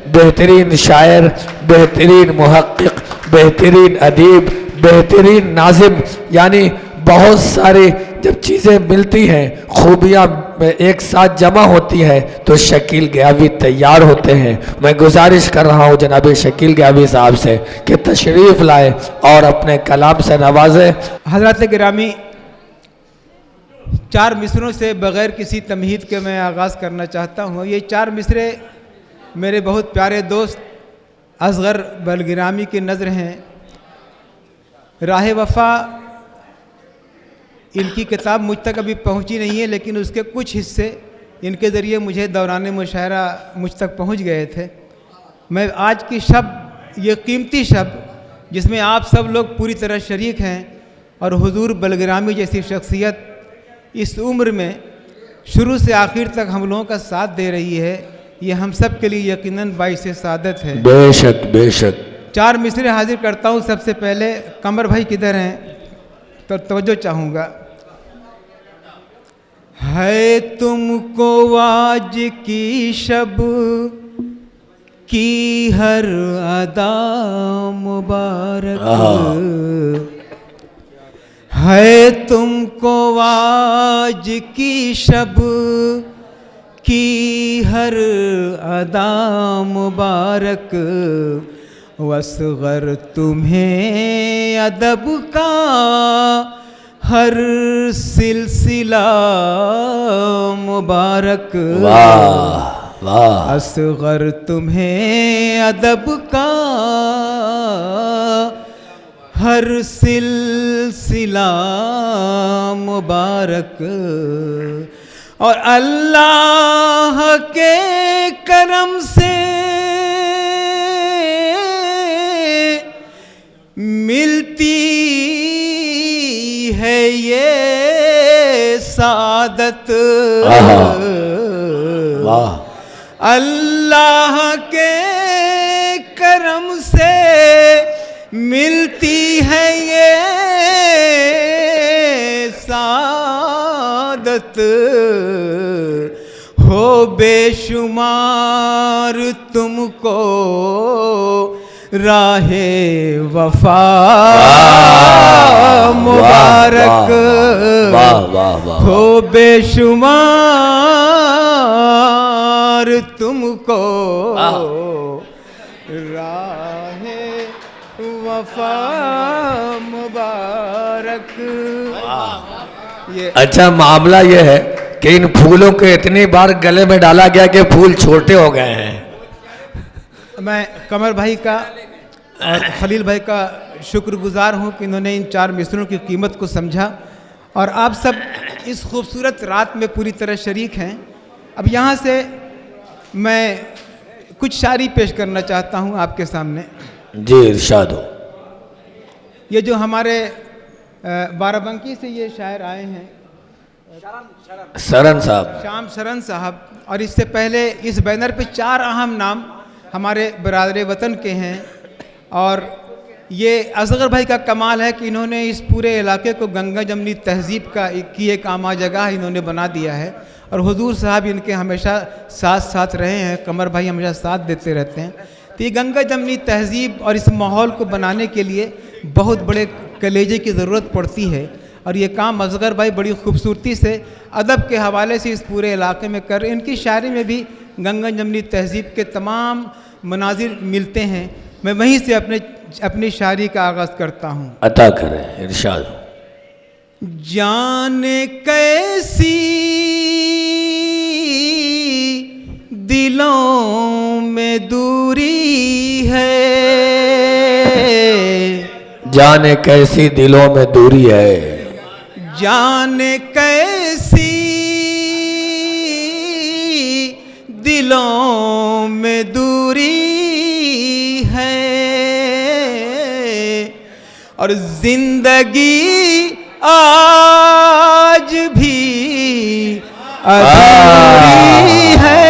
बेहतरीन शायर, बेहतरीन मुहक्किक, बेहतरीन अदीब, बेहतरीन नाज़िम, यानी बहुत सारी जब चीज़ें मिलती हैं, खूबियाँ एक साथ जमा होती हैं तो शकील गयावी तैयार होते हैं। मैं गुजारिश कर रहा हूँ जनाब शकील गयावी साहब से कि तशरीफ़ लाए और अपने कलाम से नवाजें। हज़रात गिरामी, 4 मिसरों से बग़ैर किसी तमहीद के मैं आगाज़ करना चाहता हूँ। ये 4 मिसरे मेरे बहुत प्यारे दोस्त असगर बलगिरामी की नज़र हैं। राह वफ़ा इनकी किताब मुझ तक अभी पहुँची नहीं है, लेकिन उसके कुछ हिस्से इनके ज़रिए मुझे दौरान मुशायरा मुझ तक पहुँच गए थे। मैं आज की शब, ये कीमती शब जिसमें आप सब लोग पूरी तरह शरीक हैं और हुजूर बलगिरामी जैसी शख्सियत इस उम्र में शुरू से आखिर तक हम लोगों का साथ दे रही है, ये हम सब के लिए यकीनन बाइसे सादत है। बेशक बेशक। 4 मिसरे हाजिर करता हूँ। सबसे पहले कमर भाई किधर हैं तो तवज्जो चाहूँगा। है तुमको आज की शब की हर अदा मुबारक, है तुमको आज की शब की हर अदा मुबारक, वसगर तुम्हें अदब का हर सिलसिला मुबारक। वाह वाह। असगर तुम्हें अदब का हर सिलसिला मुबारक, और अल्लाह के करम से मिलती है ये सादत। वाह। अल्लाह के करम से मिलती है ये सादत, हो बेशुमार तुमको राहे वफा मुबारक, हो बेशुमार तुमको राहे वफा मुबारक। ये अच्छा, मामला ये है कि इन फूलों के इतनी बार गले में डाला गया कि फूल छोटे हो गए हैं। मैं कमर भाई का और खलील भाई का शुक्रगुजार हूँ कि इन्होंने इन 4 मिसरों की कीमत को समझा, और आप सब इस खूबसूरत रात में पूरी तरह शरीक हैं। अब यहाँ से मैं कुछ शायरी पेश करना चाहता हूँ आपके सामने। जी इरशाद हो। ये जो हमारे बाराबंकी से ये शायर आए हैं, सरन साहब, शाम सरन साहब, और इससे पहले इस बैनर पे 4 अहम नाम हमारे बरादरे वतन के हैं। और ये असगर भाई का कमाल है कि इन्होंने इस पूरे इलाके को गंगा जमनी तहजीब की एक आमा जगह इन्होंने बना दिया है, और हुजूर साहब इनके हमेशा साथ साथ रहे हैं। कमर भाई हमेशा साथ देते रहते हैं। तो ये गंगा जमनी तहजीब और इस माहौल को बनाने के लिए बहुत बड़े कलेजे की ज़रूरत पड़ती है, और ये काम असगर भाई बड़ी खूबसूरती से अदब के हवाले से इस पूरे इलाके में कर। इनकी शायरी में भी गंगा जमनी तहजीब के तमाम मनाजिर मिलते हैं। मैं वहीं से अपनी शायरी का आगाज़ करता हूँ। अता करें, इरशाद हो। जाने कैसी दिलों में दूरी है, जाने कैसी दिलों में दूरी है, जाने कैसी दिलों में दूरी है, और जिंदगी आज भी अधूरी है।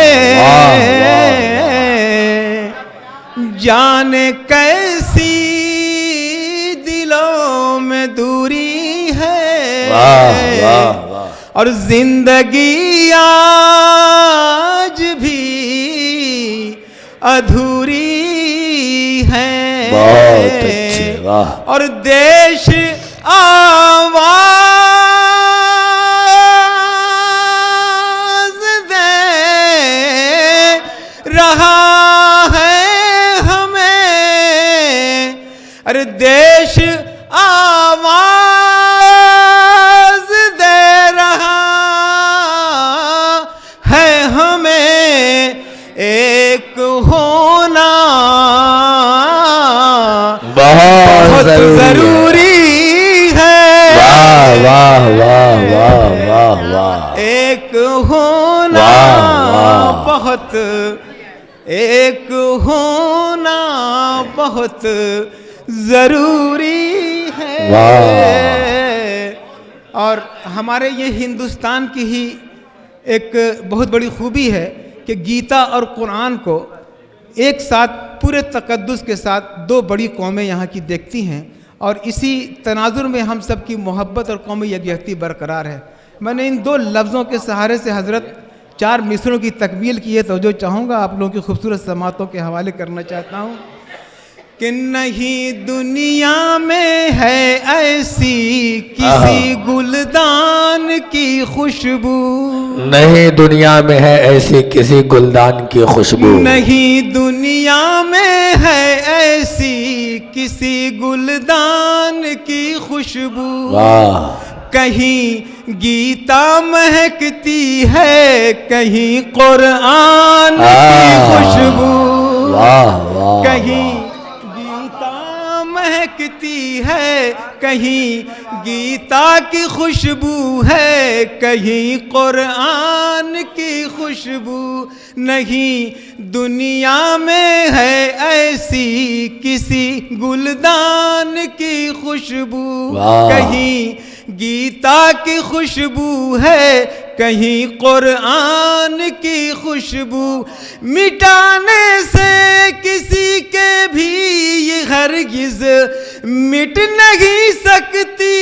जाने कैसी दिलों में दूरी है, और जिंदगी आज भी अधूरी है। बहुत अच्छे, वाह। और देश आवाज दे रहा है हमें। अरे देश आवाज दे रहा है हमें, एक होना बहुत जरूरी है। वाह वाह वाह वाह वाह वाह। एक होना बहुत, एक होना बहुत जरूरी है। और हमारे ये हिंदुस्तान की ही एक बहुत बड़ी खूबी है कि गीता और कुरान को एक साथ पूरे तकद्दुस के साथ दो बड़ी कौमें यहाँ की देखती हैं, और इसी तनाजुर में हम सब की मोहब्बत और कौमी यकजहती बरकरार है। मैंने इन दो लफ्ज़ों के सहारे से हज़रत 4 मिसरों की तकमील की है, तो जो चाहूँगा आप लोगों की खूबसूरत समातों के हवाले करना चाहता हूँ कि नहीं दुनिया में है ऐसी किसी गुलदान की खुशबू, नहीं दुनिया में है ऐसी किसी गुलदान की खुशबू, नहीं दुनिया में है ऐसी किसी गुलदान की खुशबू। वाह। कहीं गीता महकती है, कहीं कुरान की खुशबू। वाह वाह। कहीं महकती है, कहीं गीता की खुशबू है, कहीं कुरान की खुशबू। नहीं दुनिया में है ऐसी किसी गुलदान की खुशबू, कहीं गीता की खुशबू है, कहीं कुरान की खुशबू। मिटाने से किसी के भी ये हरगिज़ मिट नहीं सकती।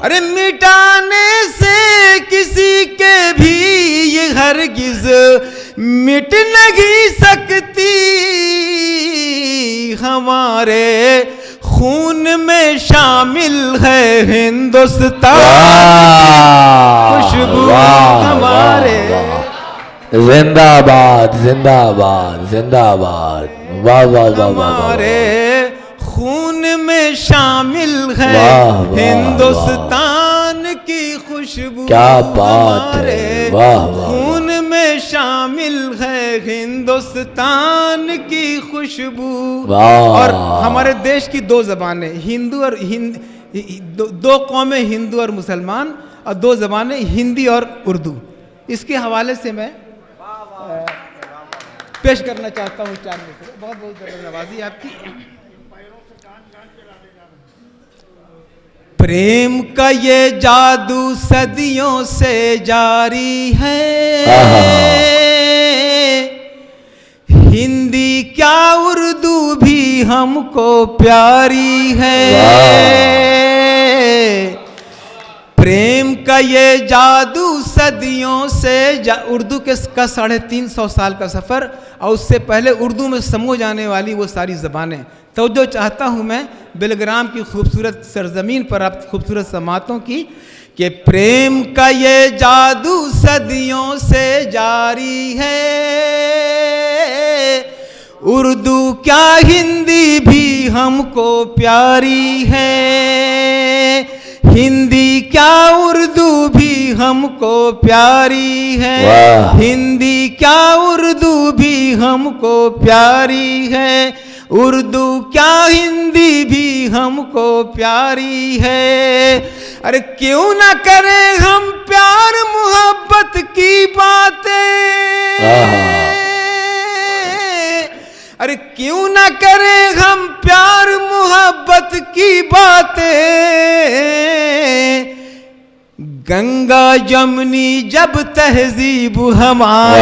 अरे मिटाने से किसी के भी ये हरगिज़ मिट नहीं सकती। हमारे खून में शामिल है हिंदुस्तान खुशबू हमारे। जिंदाबाद जिंदाबाद जिंदाबाद। वाह वाह वाह। हमारे खून में शामिल है हिंदुस्तान की खुशबू। क्या बात है, वाह वाह। खून में शामिल है हिंदुस्तान की खुशबू। और हमारे देश की 2 ज़बानें, हिंदू और दो कौमें, हिंदू और मुसलमान, और 2 ज़बानें हिंदी और उर्दू। इसके हवाले से मैं पेश करना चाहता हूँ 4 में से। बहुत बहुत नवाजी आपकी। प्रेम का ये जादू सदियों से जारी है, हिंदी क्या उर्दू भी हमको प्यारी है। प्रेम का ये जादू सदियों से उर्दू का 350 साल का सफ़र, और उससे पहले उर्दू में समझ जाने वाली वो सारी ज़बानें। तो जो चाहता हूँ मैं बेलग्राम की खूबसूरत सरजमीन पर आप खूबसूरत समातों की कि प्रेम का ये जादू सदियों से जारी है, उर्दू क्या हिंदी भी हमको प्यारी है। हिंदी क्या उर्दू भी हमको प्यारी है, हिंदी क्या उर्दू भी हमको प्यारी है। उर्दू क्या हिंदी भी हमको प्यारी है। अरे क्यों ना करें हम प्यार मोहब्बत की बातें, अरे क्यों ना करें हम प्यार मोहब्बत की बातें। गंगा जमुनी जब तहजीब हमारी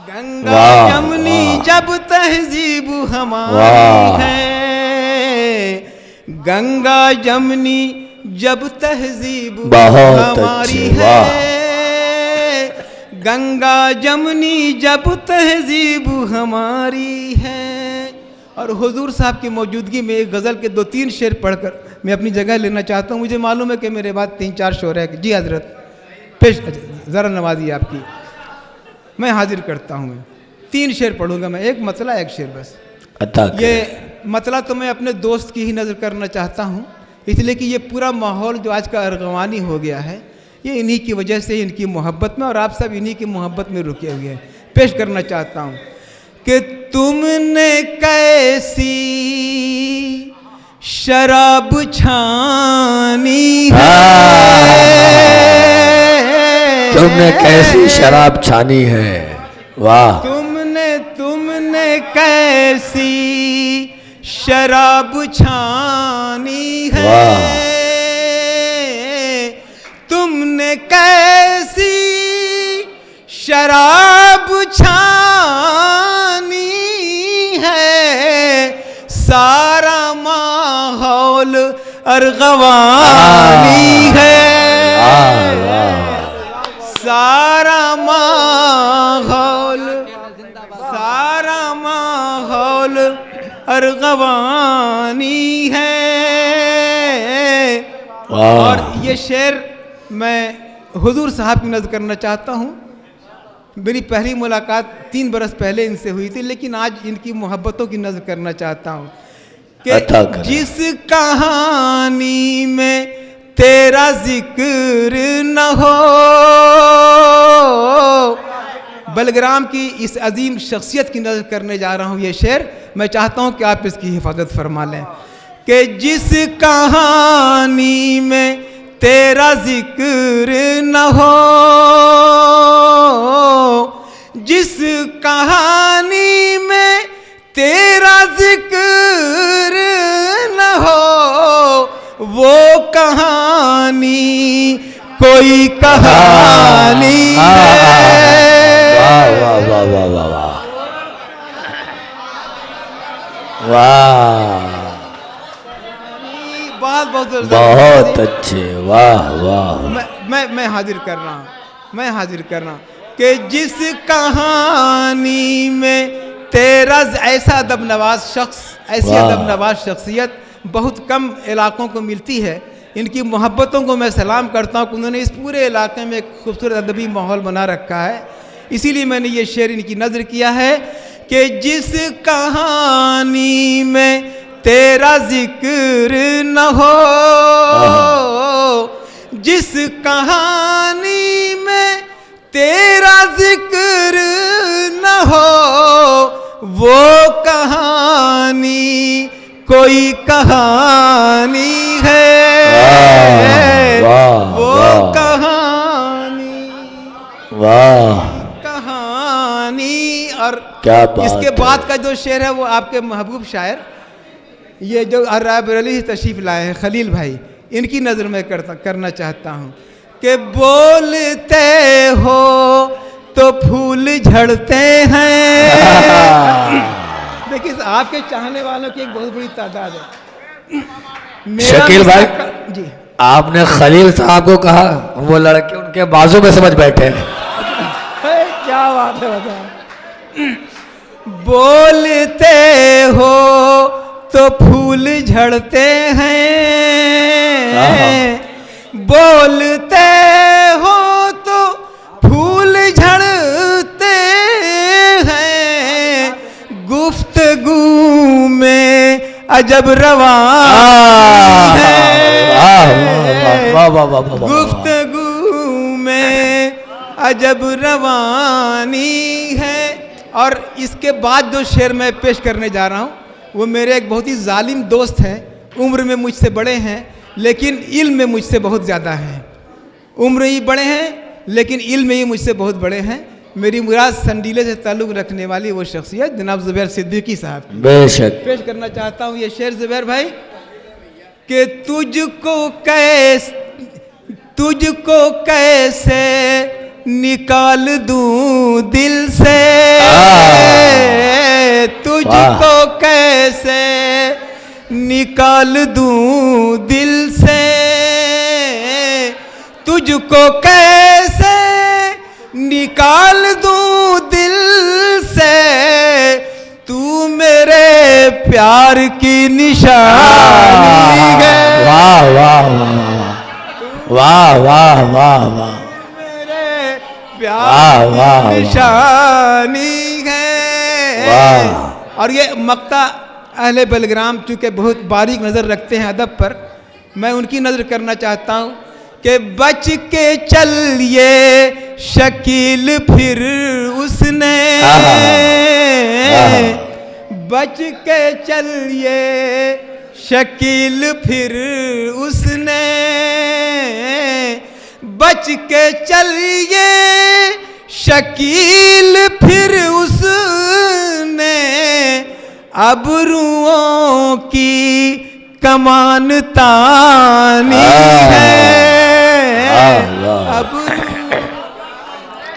गंगा जमुनी जब तहजीब हमारी है। गंगा जमुनी जब तहजीब बहुत हमारी अच्छे, है, गंगा जमुनी जब तहजीब हमारी है। और हुजूर साहब की मौजूदगी में एक गज़ल के 2-3 शेर पढ़कर मैं अपनी जगह लेना चाहता हूँ। मुझे मालूम है कि मेरे बाद 3-4 शोर है। जी हजरत, पेश ज़रा नवाजी आपकी मैं हाजिर करता हूँ। मैं 3 शेर पढ़ूंगा, मैं एक मतला एक शेर बस। ये मतला तो मैं अपने दोस्त की ही नज़र करना चाहता हूँ, इसलिए कि ये पूरा माहौल जो आज का अरगवानी हो गया है ये इन्हीं की वजह से, इनकी मोहब्बत में, और आप सब इन्हीं की मोहब्बत में रुके हुए हैं। पेश करना चाहता हूँ कि तुमने कैसी शराब छानी है, तुमने कैसी शराब छानी है, वाह। तुमने कैसी शराब छानी है, तुमने कैसी शराब छानी है, सारा माहौल अरगवानी है, सारा माहौल अरगवानी है। और ये शेर मैं हुजूर साहब की नज़र करना चाहता हूँ। मेरी पहली मुलाकात 3 बरस पहले इनसे हुई थी, लेकिन आज इनकी मोहब्बतों की नज़र करना चाहता हूँ कि जिस कहानी में तेरा जिक्र न हो, बलग्राम की इस अजीम शख्सियत की नज़र करने जा रहा हूँ। ये शेर मैं चाहता हूँ कि आप इसकी हिफाजत फरमा लें कि जिस कहानी में तेरा जिक्र न हो, जिस कहानी में तेरा जिक्र न हो, वो कहानी कोई कहानी है। वाह वाह वाह वाह वाह वाह वाह, बहुत अच्छे, वाह वाह। मैं हाजिर कर रहा हूँ, मैं हाजिर कर रहा हूँ कि जिस कहानी में तेरा ऐसा अदब नवाज शख्स, ऐसी अदब नवाज शख्सियत बहुत कम इलाकों को मिलती है। इनकी मोहब्बतों को मैं सलाम करता हूँ कि उन्होंने इस पूरे इलाके में एक खूबसूरत अदबी माहौल बना रखा है। इसीलिए मैंने ये शेर इनकी नज़र किया है कि जिस कहानी में तेरा जिक्र न हो, जिस कहानी में तेरा जिक्र न हो, वो कहानी कोई कहानी है। वो कहानी, वाह कहानी। और क्या बात इसके बाद का जो शेर है वो आपके महबूब शायर, ये जो रायबरेली से तशरीफ़ लाए हैं खलील भाई, इनकी नज़र में करना चाहता हूँ कि बोलते हो तो फूल झड़ते हैं। देखिए आपके चाहने वालों की एक बहुत बड़ी तादाद है। शकील भाई जी, आपने खलील साहब को कहा, वो लड़के उनके बाजू में समझ बैठे हैं। क्या बात है, बताओ। बोलते हो तो फूल झड़ते हैं, बोलते हो तो फूल झड़ते हैं, गुफ्तगू में अजब रवानी है, गुफ्तगू में अजब रवानी है। और इसके बाद जो शेर मैं पेश करने जा रहा हूँ वो मेरे एक बहुत ही जालिम दोस्त हैं, उम्र में मुझसे बड़े हैं लेकिन इल्म में मुझसे बहुत ज़्यादा हैं। उम्र ही बड़े हैं लेकिन इल्म में ही मुझसे बहुत बड़े हैं। मेरी मुराद संडीले से ताल्लुक़ रखने वाली वो शख्सियत जनाब ज़ुबैर सिद्दीकी साहब, बेशक पेश करना चाहता हूँ ये शेर ज़ुबैर भाई कि तुझको कैसे निकाल दूं दिल से, तुझको कैसे निकाल दूं दिल से, तुझको कैसे निकाल दूं दिल से, तू मेरे प्यार की निशानी है। वाह वाह वाह वाह वाह वाह, मेरे प्यार की निशानी है। वाह। और ये मक्ता अहले बेलग्राम चूँकि बहुत बारीक नज़र रखते हैं अदब पर, मैं उनकी नज़र करना चाहता हूँ कि बच के चलिए शकील फिर उसने, बच के चलिए शकील फिर उसने, बच के चलिए शकील फिर उसने, अबरुओं की कमान तानी है।